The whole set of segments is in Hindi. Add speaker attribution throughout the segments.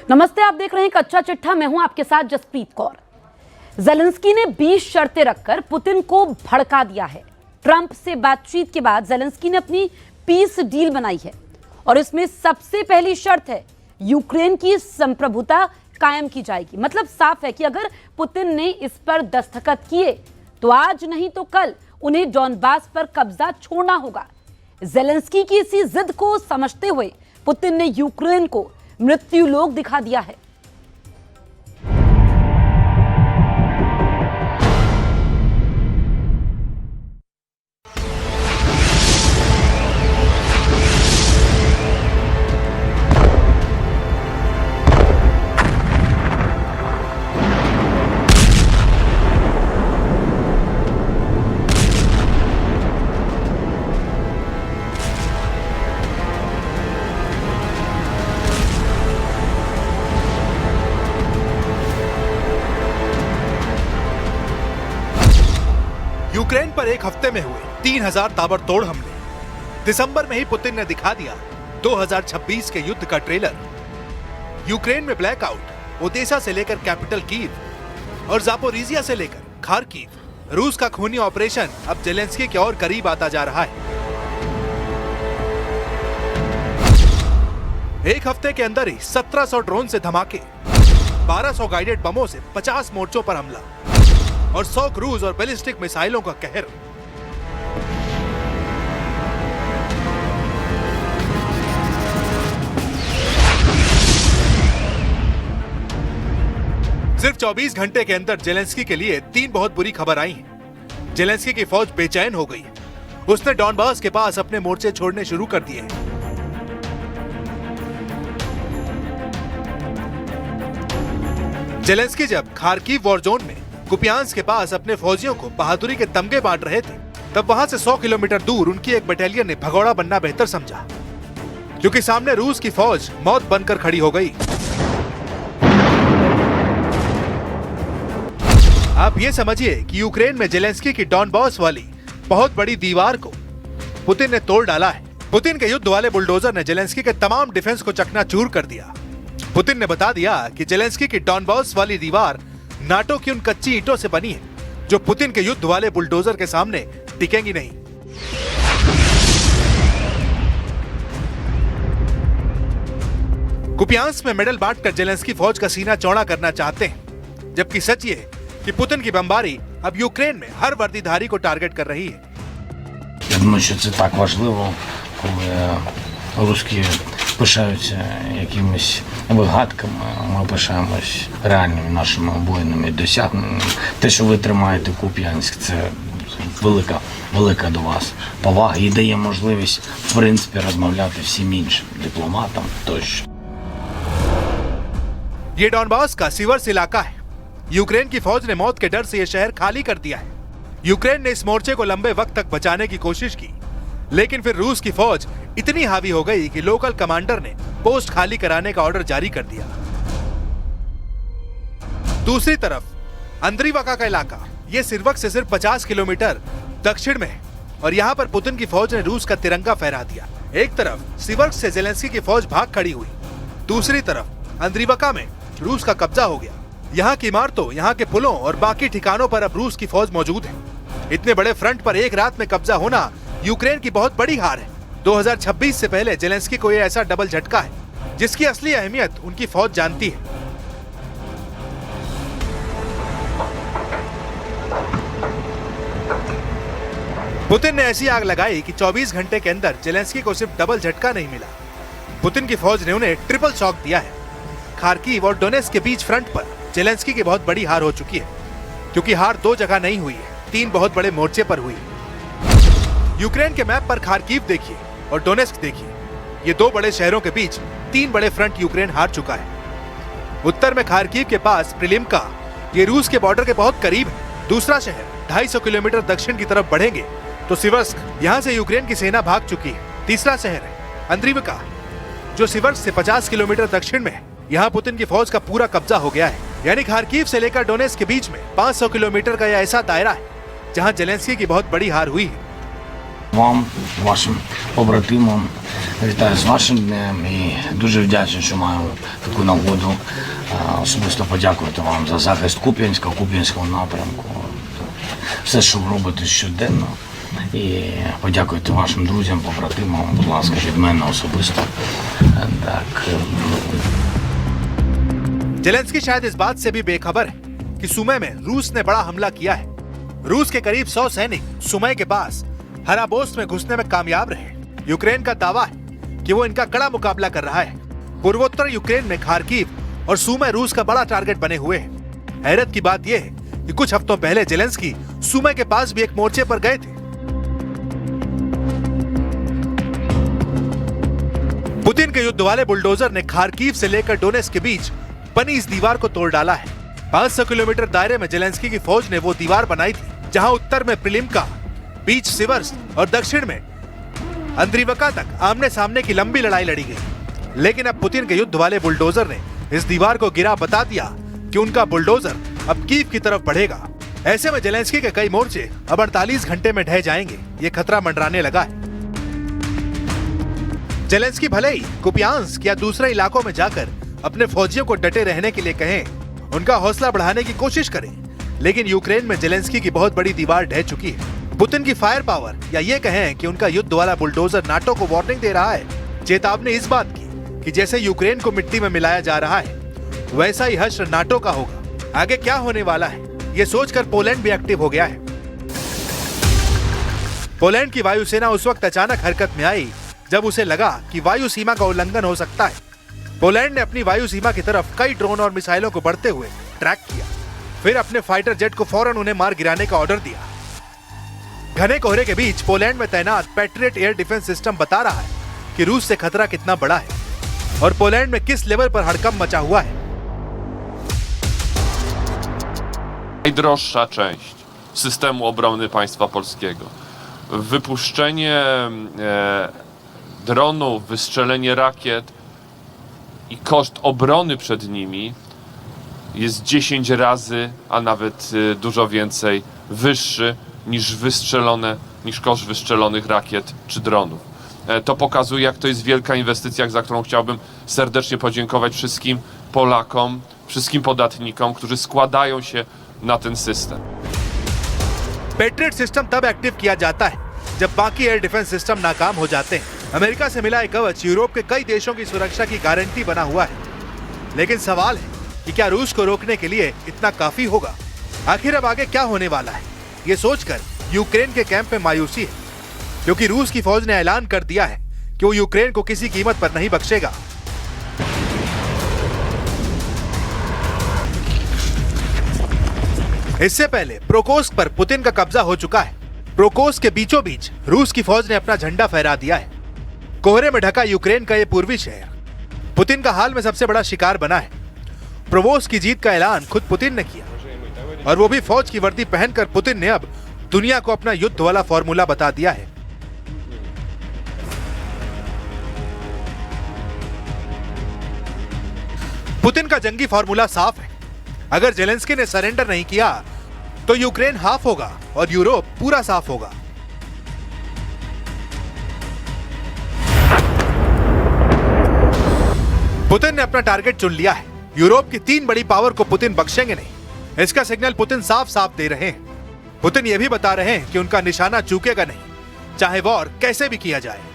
Speaker 1: नमस्ते, आप देख रहे हैं कच्चा चिट्ठा। मैं हूं आपके साथ जसप्रीत कौर। ज़ेलेंस्की ने 20 शर्तें रखकर पुतिन को भड़का दिया है। ट्रंप से बातचीत के बाद ज़ेलेंस्की ने अपनी पीस डील बनाई है और इसमें सबसे पहली शर्त है यूक्रेन की संप्रभुता कायम की जाएगी। मतलब साफ है कि अगर पुतिन ने इस पर दस्तखत किए तो आज नहीं तो कल उन्हें डॉनबास पर कब्जा छोड़ना होगा। ज़ेलेंस्की की इसी जिद को समझते हुए पुतिन ने यूक्रेन को मृत्यु लोक दिखा दिया है।
Speaker 2: यूक्रेन पर एक हफ्ते में हुए 3000 ताबड़तोड़ हमले। दिसंबर में ही पुतिन ने दिखा दिया 2026 के युद्ध का ट्रेलर। यूक्रेन में ब्लैकआउट, ओदेसा से लेकर कैपिटल कीव और जापोरिजिया से लेकर खार्किव। रूस का खूनी ऑपरेशन अब ज़ेलेंस्की के और करीब आता जा रहा है। एक हफ्ते के अंदर ही 1700 ड्रोन से धमाके, 1200 गाइडेड बमों से 50 मोर्चों पर हमला और 100 क्रूज और बैलिस्टिक मिसाइलों का कहर। सिर्फ 24 घंटे के अंदर ज़ेलेंस्की के लिए 3 बहुत बुरी खबर आई हैं। ज़ेलेंस्की की फौज बेचैन हो गई है। उसने डॉनबास के पास अपने मोर्चे छोड़ने शुरू कर दिए हैं। ज़ेलेंस्की जब खार्किव वॉर जोन में कुपियांस्क के पास अपने फौजियों को बहादुरी के तमगे बांट रहे थे, तब वहां से 100 किलोमीटर दूर उनकी एक बटालियन ने भगोड़ा बनना बेहतर समझा, क्योंकि सामने रूस की फौज मौत बनकर खड़ी हो गई। आप ये समझिए कि यूक्रेन में ज़ेलेंस्की की डॉनबास वाली बहुत बड़ी दीवार को पुतिन ने तोड़ डाला है। पुतिन के युद्ध वाले बुलडोजर ने ज़ेलेंस्की के तमाम डिफेंस को चकनाचूर कर दिया। पुतिन ने बता दिया कि ज़ेलेंस्की की डॉनबास वाली दीवार नाटो की उन कच्ची ईंटों से बनी है जो पुतिन के युद्ध वाले बुलडोजर के सामने टिकेंगी नहीं। कुपियांस्क में मेडल बांटकर ज़ेलेंस्की फौज का सीना चौड़ा करना चाहते हैं, जबकि सच ये है कि पुतिन की बमबारी अब यूक्रेन में हर वर्दीधारी को टारगेट कर रही है।
Speaker 3: Я думаю, що це так важливо, коли русські пишаються якимись вигадками, ми пишаємось реальними нашими воїнами досягненнями. Те, що ви тримаєте Куп'янськ, це велика до вас повага і дає можливість, в принципі, розмовляти всім іншим дипломатам тощо.
Speaker 2: ये डॉनबास का सिवर्स इलाका है। यूक्रेन की फौज ने मौत के डर से यह शहर खाली कर दिया है। यूक्रेन ने इस मोर्चे को लंबे वक्त तक बचाने की कोशिश की, लेकिन फिर रूस की फौज इतनी हावी हो गई कि लोकल कमांडर ने पोस्ट खाली कराने का ऑर्डर जारी कर दिया। दूसरी तरफ अंद्रीवका का इलाका, ये सिरवक से सिर्फ 50 किलोमीटर दक्षिण में है और यहाँ पर पुतिन की फौज ने रूस का तिरंगा फहरा दिया। एक तरफ सिवर्क से ज़ेलेंस्की की फौज भाग खड़ी हुई, दूसरी तरफ अंद्रीवका में रूस का कब्जा हो गया। यहाँ की इमारतों, यहाँ के पुलों और बाकी ठिकानों पर अब रूस की फौज मौजूद है। इतने बड़े फ्रंट पर एक रात में कब्जा होना यूक्रेन की बहुत बड़ी हार है। 2026 से पहले ज़ेलेंस्की को यह ऐसा डबल झटका है जिसकी असली अहमियत उनकी फौज जानती है। पुतिन ने ऐसी आग लगाई कि 24 घंटे के अंदर ज़ेलेंस्की को सिर्फ डबल झटका नहीं मिला, पुतिन की फौज ने उन्हें ट्रिपल शॉक दिया है। खार्किव और डोनेट्स्क के बीच फ्रंट पर ज़ेलेंस्की की बहुत बड़ी हार हो चुकी है, क्योंकि हार 2 जगह नहीं हुई है, 3 बहुत बड़े मोर्चे पर हुई। यूक्रेन के मैप पर खार्किव देखिए और डोनेट्स्क देखिए, ये 2 बड़े शहरों के बीच 3 बड़े फ्रंट यूक्रेन हार चुका है। उत्तर में खार्किव के पास प्रिलिम्का, ये रूस के बॉर्डर के बहुत करीब है। दूसरा शहर 250 किलोमीटर दक्षिण की तरफ बढ़ेंगे तो सिवर्स्क, यहाँ से यूक्रेन की सेना भाग चुकी है। तीसरा शहर है अंद्रीवका, जो सिवर्स्क से 50 किलोमीटर दक्षिण में है। यहाँ पुतिन की फौज का पूरा कब्जा हो गया है। यानी खार्किव से लेकर डोनेट्स्क के बीच में 500 किलोमीटर का यह ऐसा दायरा है जहाँ ज़ेलेंस्की की बहुत बड़ी हार हुई है।
Speaker 3: Вам, вашим побратимам, вітаю з вашим днем і дуже вдячний, що маю таку нагоду особисто подякувати вам за захист Куп'янського напрямку. Все, що ви робите щоденно. І подякуйте вашим друзям, побратимам, будь ласка, від мене особисто. Так.
Speaker 2: जेलेंस्की शायद इस बात से भी बेखबर है कि सुमे में रूस ने बड़ा हमला किया है। रूस के करीब 100 सैनिक सुमे के पास हराबोस्ट में घुसने में कामयाब रहे। यूक्रेन का दावा है कि वो इनका कड़ा मुकाबला कर रहा है। पूर्वोत्तर यूक्रेन में खार्किव और सुमे रूस का बड़ा टारगेट बने हुए हैं। हैरत की बात यह है कि कुछ हफ्तों पहले जेलेंस्की सुमे के पास भी एक मोर्चे पर गए थे। पुतिन के युद्ध वाले बुलडोजर ने खार्किव से लेकर डोनेट्स्क के बीच बनी इस दीवार को तोड़ डाला है। 500 किलोमीटर दायरे में जेलेंस्की की फौज ने वो दीवार बनाई थी जहां उत्तर में प्रिलिम्का, बीच सिवर्स्क और दक्षिण में अंद्रिवका तक आमने सामने की लंबी लड़ाई लड़ी गई। लेकिन अब पुतिन के युद्ध वाले बुलडोजर ने इस दीवार को गिरा बता दिया कि उनका बुलडोजर अब कीव की तरफ बढ़ेगा। ऐसे में जेलेंस्की के कई मोर्चे अब 48 घंटे में ढह जाएंगे, ये खतरा मंडराने लगा है। जेलेंस्की भले ही कुपियांस्क या दूसरे इलाकों में जाकर अपने फौजियों को डटे रहने के लिए कहें, उनका हौसला बढ़ाने की कोशिश करें, लेकिन यूक्रेन में जेलेंस्की की बहुत बड़ी दीवार ढह चुकी है। पुतिन की फायर पावर या ये कहें कि उनका युद्ध वाला बुलडोजर नाटो को वार्निंग दे रहा है, चेतावनी इस बात की कि जैसे यूक्रेन को मिट्टी में मिलाया जा रहा है वैसा ही हश्र नाटो का होगा। आगे क्या होने वाला है ये सोचकर पोलैंड भी एक्टिव हो गया है। पोलैंड की वायुसेना उस वक्त अचानक हरकत में आई जब उसे लगा कि वायु सीमा का उल्लंघन हो सकता है। पोलैंड ने अपनी वायु सीमा की तरफ कई ड्रोन और मिसाइलों को बढ़ते हुए ट्रैक किया, फिर अपने फाइटर जेट को फौरन उन्हें मार गिराने का ऑर्डर दिया। घने कोहरे के बीच पोलैंड में तैनात पैट्रियट एयर डिफेंस सिस्टम बता रहा है कि रूस से खतरा कितना बड़ा है और पोलैंड में किस लेवल पर हड़कंप मचा हुआ है।
Speaker 4: Najdroższa część systemu obrony państwa polskiego. Wypuszczenie dronów, wystrzelenie rakiet i koszt obrony przed nimi jest 10 razy, a nawet dużo więcej wyższy niż koszt wystrzelonych rakiet czy dronów. To pokazuje, jak to jest wielka inwestycja, za którą chciałbym serdecznie podziękować wszystkim Polakom, wszystkim podatnikom, którzy składają się na ten system.
Speaker 2: Patriot system तब एक्टिव किया जाता है जब बाकी एयर डिफेंस सिस्टम नाकाम हो जाते हैं। अमेरिका से मिला एक कवच यूरोप के कई देशों की सुरक्षा की गारंटी बना हुआ है, लेकिन सवाल है कि क्या रूस को रोकने के लिए इतना काफी होगा। आखिर अब आगे क्या होने वाला है ये सोचकर यूक्रेन के कैंप में मायूसी है, क्योंकि रूस की फौज ने ऐलान कर दिया है कि वो यूक्रेन को किसी कीमत पर नहीं बख्शेगा। इससे पहले प्रोकोस्क पर पुतिन का कब्जा हो चुका है। प्रोकोस्क के बीचों बीच रूस की फौज ने अपना झंडा फहरा दिया है। कोहरे में ढका यूक्रेन का ये पूर्वी शहर पुतिन का हाल में सबसे बड़ा शिकार बना है। प्रोवोस्क की जीत का ऐलान खुद पुतिन ने किया, और वो भी फौज की वर्दी पहनकर। पुतिन ने अब दुनिया को अपना युद्ध वाला फॉर्मूला बता दिया है। पुतिन का जंगी फॉर्मूला साफ है। अगर जेलेंस्की ने सरेंडर नहीं किया तो यूक्रेन हाफ होगा और यूरोप पूरा साफ होगा। पुतिन ने अपना टारगेट चुन लिया है। यूरोप की 3 बड़ी पावर को पुतिन बख्शेंगे नहीं, इसका सिग्नल पुतिन साफ साफ दे रहे हैं। पुतिन यह भी बता रहे हैं कि उनका निशाना चूकेगा नहीं, चाहे वॉर कैसे भी किया जाए।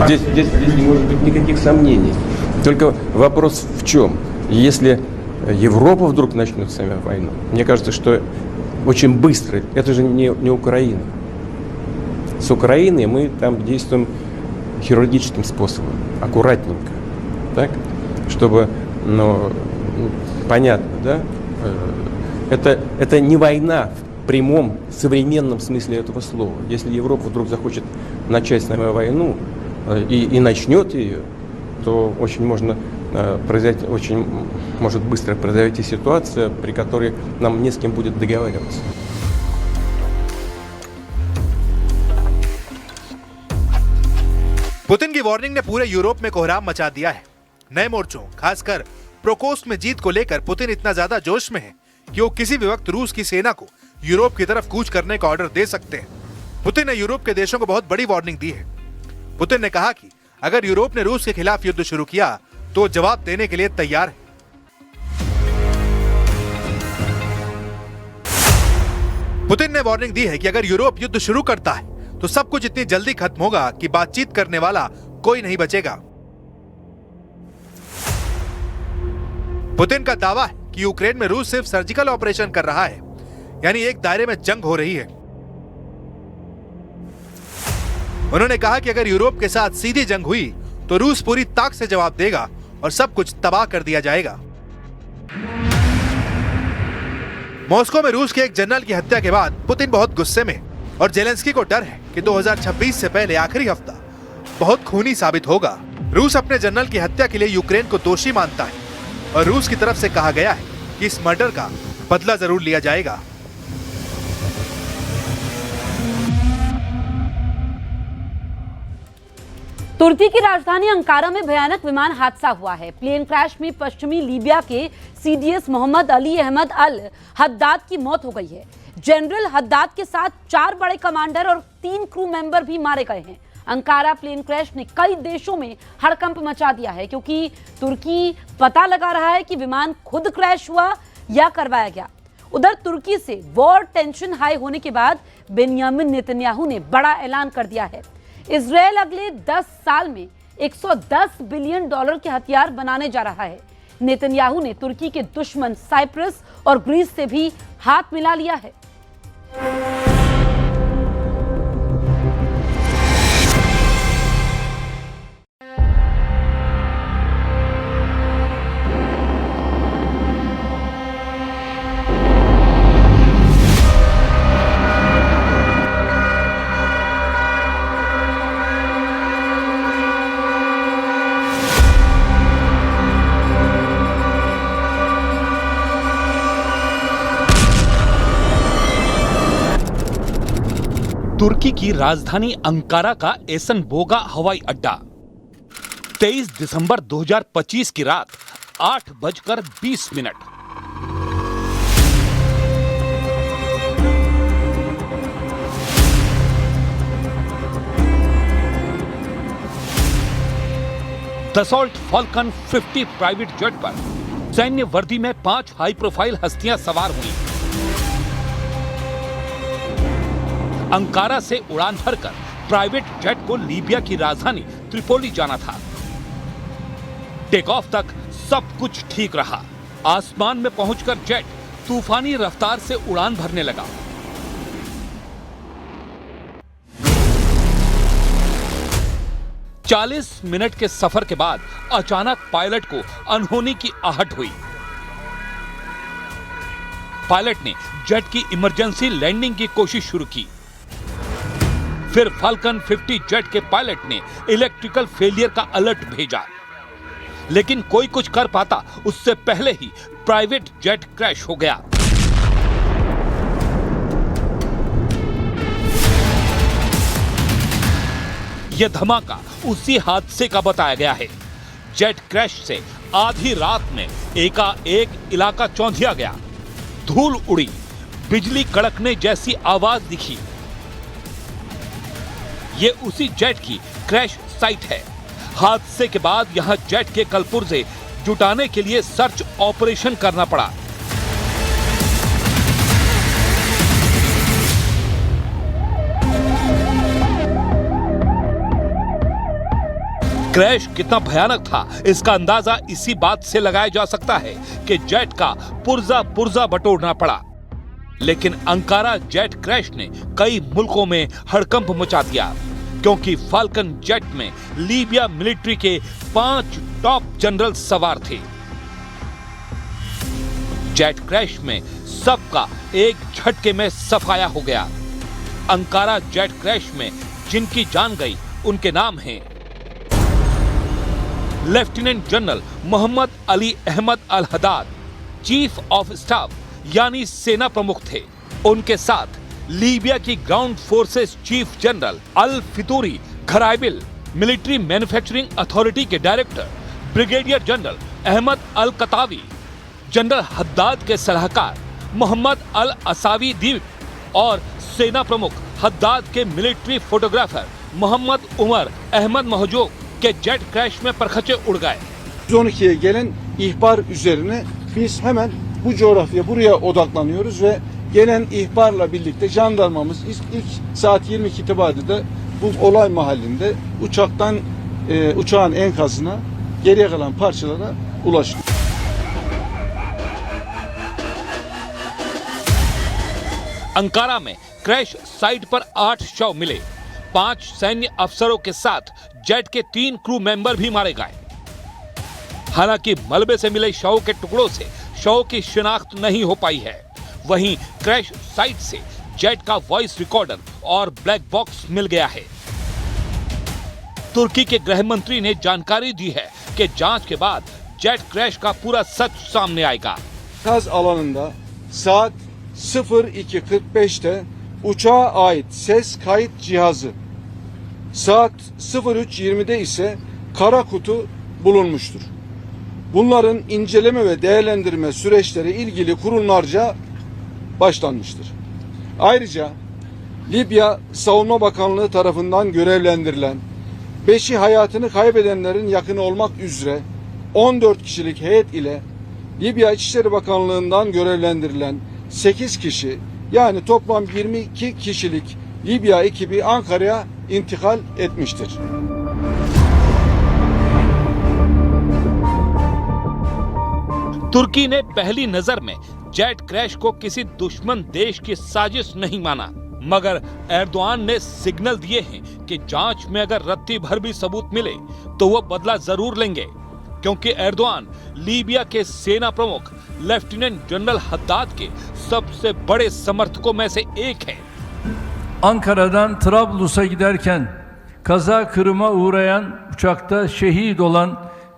Speaker 5: Здесь не может быть никаких сомнений. Только вопрос в чем? Если Европа вдруг начнет с нами войну, мне кажется, что очень быстро, это же не Украина. С Украиной мы там действуем хирургическим способом, аккуратненько, так? Чтобы, понятно, да? Это не война в прямом современном смысле этого слова. Если Европа вдруг захочет начать с нами войну, и начнет ее, то очень может быстро произойти ситуация, при которой нам не с кем будет договариваться.
Speaker 2: पुतिन की वार्निंग ने पूरे यूरोप में कोहराम मचा दिया है। नए मोर्चों, खासकर प्रोकोस्ट में जीत को लेकर पुतिन इतना ज्यादा जोश में है कि वो किसी भी वक्त रूस की सेना को यूरोप की तरफ कूच करने का ऑर्डर दे सकते हैं। पुतिन ने यूरोप के देशों को बहुत बड़ी वार्निंग दी है। पुतिन ने कहा कि अगर यूरोप ने रूस के खिलाफ युद्ध शुरू किया तो जवाब देने के लिए तैयार है। पुतिन ने वार्निंग दी है कि अगर यूरोप युद्ध शुरू करता है तो सब कुछ इतनी जल्दी खत्म होगा कि बातचीत करने वाला कोई नहीं बचेगा। पुतिन का दावा है कि यूक्रेन में रूस सिर्फ सर्जिकल ऑपरेशन कर रहा है, यानी एक दायरे में जंग हो रही है। उन्होंने कहा कि अगर यूरोप के साथ सीधी जंग हुई तो रूस पूरी ताक से जवाब देगा और सब कुछ तबाह कर दिया जाएगा। मॉस्को में रूस के एक जनरल की हत्या के बाद पुतिन बहुत गुस्से में और जेलेंस्की को डर है कि 2026 से पहले आखिरी हफ्ता बहुत खूनी साबित होगा। रूस अपने जनरल की हत्या के लिए यूक्रेन को दोषी मानता है और रूस की तरफ से कहा गया है कि इस मर्डर का बदला जरूर लिया जाएगा।
Speaker 1: तुर्की की राजधानी अंकारा में भयानक विमान हादसा हुआ है। प्लेन क्रैश में पश्चिमी लीबिया के CDS Mohammad Ali Ahmed Al Haddad की मौत हो गई है। जनरल हद्दाद के साथ 4 बड़े कमांडर और 3 क्रू मेंबर भी मारे गए हैं। अंकारा प्लेन क्रैश ने कई देशों में हड़कंप मचा दिया है, क्योंकि तुर्की पता लगा रहा है कि विमान खुद क्रैश हुआ या करवाया गया। उधर तुर्की से वॉर टेंशन हाई होने के बाद बेंयामिन नेतन्याहू ने बड़ा ऐलान कर दिया है। इजरायल अगले 10 साल में $110 बिलियन के हथियार बनाने जा रहा है। नेतन्याहू ने तुर्की के दुश्मन साइप्रस और ग्रीस से भी हाथ मिला लिया है।
Speaker 6: तुर्की की राजधानी अंकारा का एसनबोगा हवाई अड्डा 23 दिसंबर 2025 की रात 8:20। दसॉल्ट फाल्कन 50 प्राइवेट जेट पर सैन्य वर्दी में 5 हाई प्रोफाइल हस्तियां सवार हुई। अंकारा से उड़ान भरकर प्राइवेट जेट को लीबिया की राजधानी त्रिपोली जाना था। टेक ऑफ तक सब कुछ ठीक रहा। आसमान में पहुंचकर जेट तूफानी रफ्तार से उड़ान भरने लगा। चालीस मिनट के सफर के बाद अचानक पायलट को अनहोनी की आहट हुई। पायलट ने जेट की इमरजेंसी लैंडिंग की कोशिश शुरू की। फिर फाल्कन 50 जेट के पायलट ने इलेक्ट्रिकल फेलियर का अलर्ट भेजा, लेकिन कोई कुछ कर पाता उससे पहले ही प्राइवेट जेट क्रैश हो गया। यह धमाका उसी हादसे का बताया गया है। जेट क्रैश से आधी रात में एकाएक इलाका चौंधिया गया। धूल उड़ी, बिजली कड़कने जैसी आवाज दिखी। ये उसी जेट की क्रैश साइट है। हादसे के बाद यहां जेट के कलपुर्जे जुटाने के लिए सर्च ऑपरेशन करना पड़ा। क्रैश कितना भयानक था इसका अंदाजा इसी बात से लगाया जा सकता है कि जेट का पुर्जा बटोरना पड़ा। लेकिन अंकारा जेट क्रैश ने कई मुल्कों में हड़कंप मचा दिया, क्योंकि फाल्कन जेट में लीबिया मिलिट्री के 5 टॉप जनरल सवार थे। जेट क्रैश में सबका एक झटके में सफाया हो गया। अंकारा जेट क्रैश में जिनकी जान गई उनके नाम हैं lieutenant general Mohammed Ali Ahmed Al Haddad, chief of staff यानी सेना प्रमुख थे। उनके साथ लीबिया की ground forces chief general Al Fitouri Ghraibil, military manufacturing authority के director brigadier general Ahmed Al Qatawi, general Haddad के सलाहकार मोहम्मद अल असावी दीप और सेना प्रमुख हद्दाद के मिलिट्री फोटोग्राफर मोहम्मद उमर अहमद महजूब के जेट क्रैश में परखचे उड़ गए।
Speaker 7: 112'ye gelen ihbar üzerine biz hemen bu coğrafyaya buraya odaklanıyoruz ve gelen ihbarla birlikte jandarmamız ilk saat 22 itibariyle bu olay mahallinde uçağın enkazına geriye kalan parçalara ulaştı.
Speaker 6: Ankara में क्रैश साइट पर 8 शव मिले। 5 सैन्य अफसरों के साथ जेट के 3 क्रू मेंबर भी मारे गए। हालांकि मलबे से मिले शव के टुकड़ों से शव की शिनाख्त नहीं हो पाई है। वहीं क्रैश साइट से जेट का वॉइस रिकॉर्डर और ब्लैक बॉक्स मिल गया है। तुर्की के गृह मंत्री ने जानकारी दी है कि जांच के बाद जेट क्रैश का पूरा सच सामने आएगा।
Speaker 7: Kaz alanında saat 02:45'te uçağa ait ses kayıt cihazı, saat 03:20'de ise kara kutu bulunmuştur. Bunların inceleme ve değerlendirme süreçleri ilgili kurumlarca başlanmıştır. Ayrıca Libya Savunma Bakanlığı tarafından görevlendirilen 5'i hayatını kaybedenlerin yakını olmak üzere 14 kişilik heyet ile Libya İçişleri Bakanlığı'ndan görevlendirilen 8 kişi yani toplam 22 kişilik Libya ekibi Ankara'ya intikal etmiştir.
Speaker 6: तुर्की ने पहली नजर में जेट क्रैश को किसी दुश्मन देश की साजिश नहीं माना, मगर एर्दोआन ने सिग्नल दिए हैं कि जांच में अगर रत्ती भर भी सबूत मिले तो वो बदला जरूर लेंगे, क्योंकि एर्दोआन लीबिया के सेना प्रमुख लेफ्टिनेंट जनरल हद्दाद के सबसे बड़े समर्थकों में से एक है।
Speaker 8: Ankara'dan Trablus'a giderken kaza kırıma uğrayan uçakta şehit olan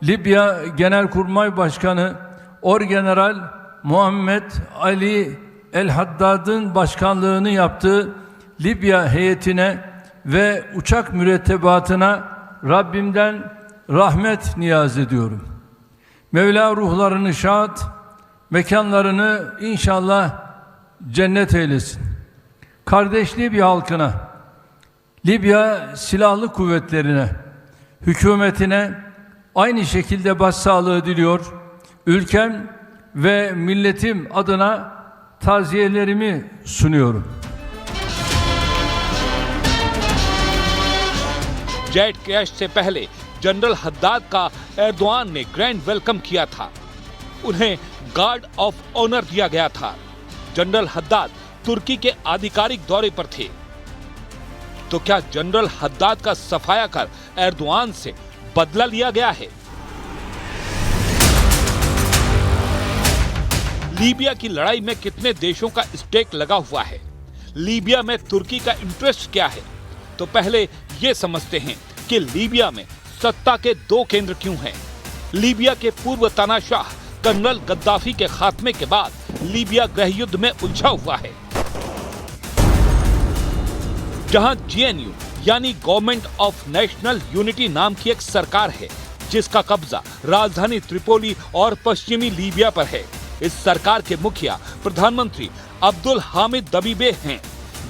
Speaker 8: Libya Genelkurmay Başkanı Orgeneral Muhammed Ali El Haddad'ın başkanlığını yaptığı Libya heyetine ve uçak mürettebatına Rabbimden rahmet niyaz ediyorum. Mevla ruhlarını şad, mekanlarını inşallah cennet eylesin. Kardeş Libya halkına, Libya silahlı kuvvetlerine, hükümetine aynı şekilde başsağlığı diliyor. Ülkem ve milletim adına taziyelerimi sunuyorum.
Speaker 6: Jet crash से पहले जनरल हद्दाद का एर्दोआन ने ग्रैंड वेलकम किया था। उन्हें गार्ड ऑफ ऑनर दिया गया था। जनरल हद्दाद तुर्की के आधिकारिक दौरे पर थे। तो क्या जनरल हद्दाद का सफाया कर एर्दोआन से बदला लिया गया है? लीबिया की लड़ाई में कितने देशों का स्टेक लगा हुआ है? लीबिया में तुर्की का इंटरेस्ट क्या है? तो पहले ये समझते हैं कि लीबिया में सत्ता के 2 केंद्र क्यों हैं। लीबिया के पूर्व तानाशाह कर्नल गद्दाफी के खात्मे के बाद लीबिया गृह युद्ध में उलझा हुआ है, जहां GNU यानी गवर्नमेंट ऑफ नेशनल यूनिटी नाम की एक सरकार है, जिसका कब्जा राजधानी त्रिपोली और पश्चिमी लीबिया पर है। इस सरकार के मुखिया प्रधानमंत्री अब्दुल हामिद दबीबे हैं,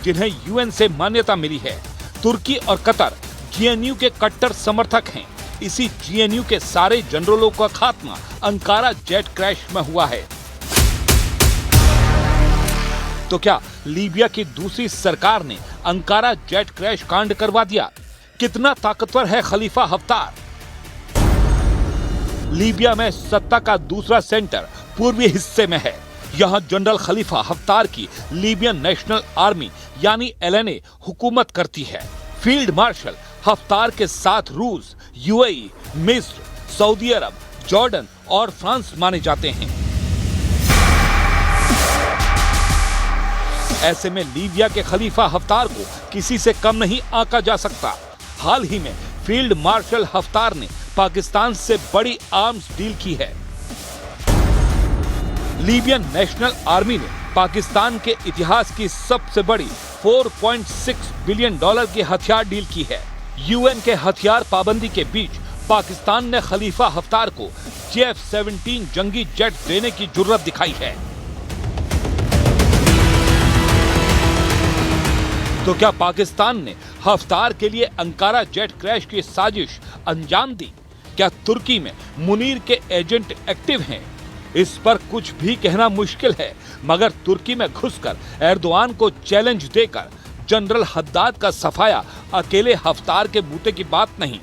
Speaker 6: जिन्हें UN से मान्यता मिली है। तुर्की और कतर GNU के कट्टर समर्थक हैं। इसी GNU के सारे जनरलों का खात्मा अंकारा जेट क्रैश में हुआ है। तो क्या लीबिया की दूसरी सरकार ने अंकारा जेट क्रैश कांड करवा दिया? कितना ताकतवर है खलीफा हफ्तार? लीबिया में सत्ता का दूसरा सेंटर पूर्वी हिस्से में है। यहाँ जनरल खलीफा हफ्तार की लीबियन नेशनल आर्मी यानी LNA हुकूमत करती है। फील्ड मार्शल हफ्तार के साथ रूस, UAE, मिस्र, सऊदी अरब, जॉर्डन और फ्रांस माने जाते हैं। ऐसे में लीबिया के खलीफा हफ्तार को किसी से कम नहीं आंका जा सकता। हाल ही में फील्ड मार्शल हफ्तार ने पाकिस्तान से बड़ी आर्म्स डील की है। लीबियन नेशनल आर्मी ने पाकिस्तान के इतिहास की सबसे बड़ी $4.6 बिलियन की हथियार डील की है। यूएन के हथियार पाबंदी के बीच पाकिस्तान ने खलीफा हफ्तार को F-17 जंगी जेट देने की जुर्रत दिखाई है। तो क्या पाकिस्तान ने हफ्तार के लिए अंकारा जेट क्रैश की साजिश अंजाम दी? क्या तुर्की में मुनीर के एजेंट एक्टिव हैं? इस पर कुछ भी कहना मुश्किल है, मगर तुर्की में घुसकर एर्दोआन को चैलेंज देकर जनरल हद्दाद का सफाया अकेले हफ्तार के बूते की बात नहीं,